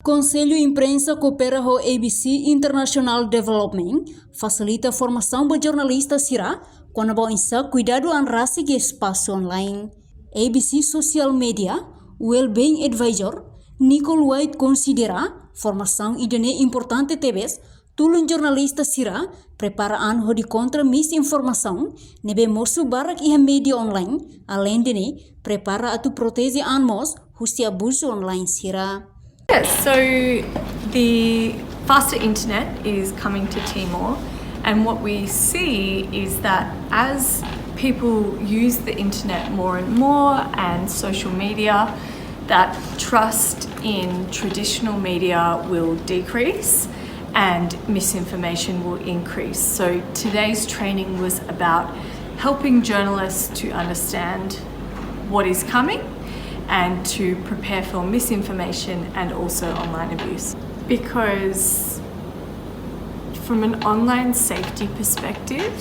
Conselho Imprensa coopera com ABC International Development, facilita a formação de jornalistas Sira, Konaba insa cuidado an raça e espaço online. ABC Social Media, Wellbeing Advisor, Nicole White considera formação idane importante TVs, tulun jornalista Sira, prepara anho de contra misinformação, nebe mosu barak iha media online, além de prepara atu protege anmos, husi abuso online Sira. Yes, so the faster internet is coming to Timor, and what we see is that as people use the internet more and more and social media, that trust in traditional media will decrease and misinformation will increase. So today's training was about helping journalists to understand what is coming and to prepare for misinformation and also online abuse. Because from an online safety perspective,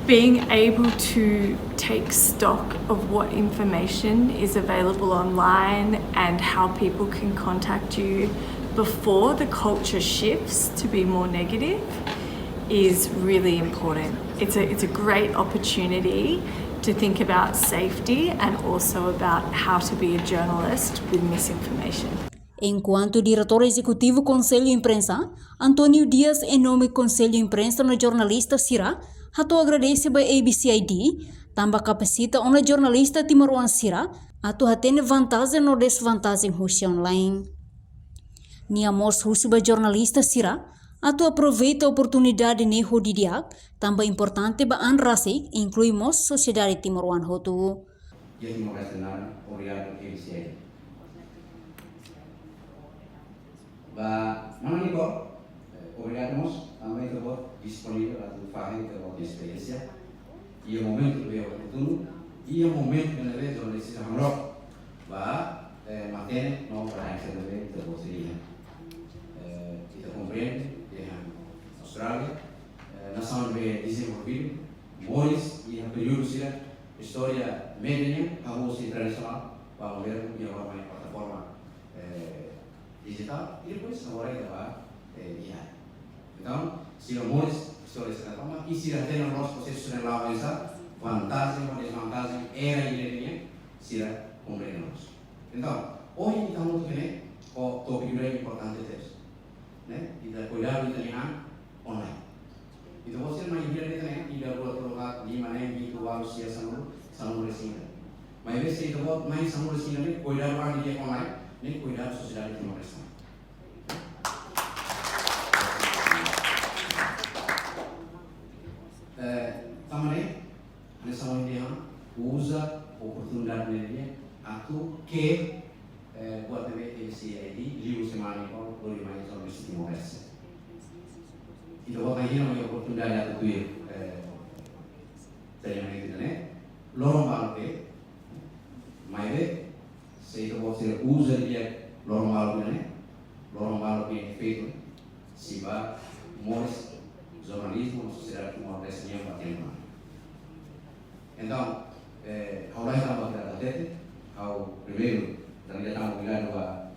being able to take stock of what information is available online and how people can contact you before the culture shifts to be more negative is really important. It's a great opportunity to think about safety and also about how to be a journalist with misinformation. Enquanto diretor executivo Conselho Imprensa, Antônio Dias, em nome do Conselho Imprensa na jornalista Sira, hato agradece a ABCID, também capacita uma jornalista timoruan Sira, ato hatene vantagem ou desvantagem husi online. Niamos husi ba jornalista Sira, ato aproveita a oportunidade neho de diak, também importante ba anrasik, incluímos sociedade timoruan hotu. Dia Timor Nacional, obrigado ABCID. Mana Nicole, obrigado também por disponível a tu fazer a experiência. E o momento que é oportuno e o momento que nós vemos onde se chama va manter não para receber de você. Kita compreende dengan Australia, nação de desenvolvido, Moris e a período sila história média, a música tradicional, vamos ver que agora vai plataforma digital e depois agora vai então, se o Moris história se transforma e se tem o nosso processo de avançar, vantagem ou desvantagem era e se compreendemos. Então, hoje estamos aqui com o tópico importante desse, né? E da cuidado italiano online. Então você não imagina que tem ainda outro lugar de maneira que tu vai usar sanuru resina. Mas esse itu buat main sanuru resina ni cuidado orang dia online, ni cuidado sociedade Timor Leste. Também nessa dia usa a oportunidade dele atau que buat também esse aí livro semana com o livro mais sobre Timor Leste. Então vou ganhar uma oportunidade a tu saya yang ini lorong balok mas se itu você usa dia lorong balok ini feito se vai Moris jornalismo na sociedade Timor Leste yang bertema. Então ao lá estava tratando ao primeiro dan dia tamu ligado a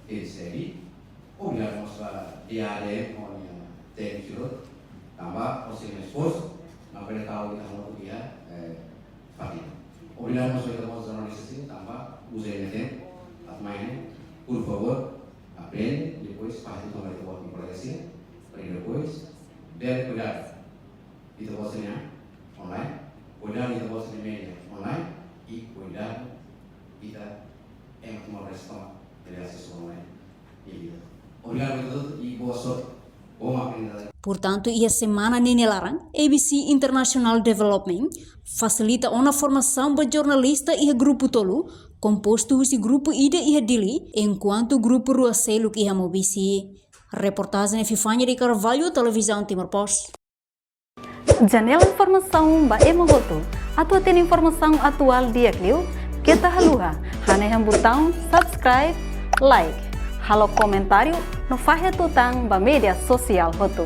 esse obrigado a diária com técnico tambah proses expose sampai tahu kita mau dia Fasilita. Obrigado a todos os jornalistas tambah usei neten atmaine por favor aprende depois faz itu kembali buat implementasi depois der cuidado itu bosnya online cuidado itu bosnya media online e cuidado kita Timor Leste dari akses online ini. Obrigado a todos e boa sorte. Portanto, a semana nenelarang, ABC International Development facilita uma formação para jornalista e grupo tolu, composto de grupo ida e dili, enquanto grupo ruaselo que mobisi. Reportagem Fifanya de Carvalho, Televisão Timor Post. Janela informação ba emogoto, atau tem informação atual dia kliu, kita haluha, haneham botão subscribe, like, halo comentário, no fahe tutang ba media sosial hotu.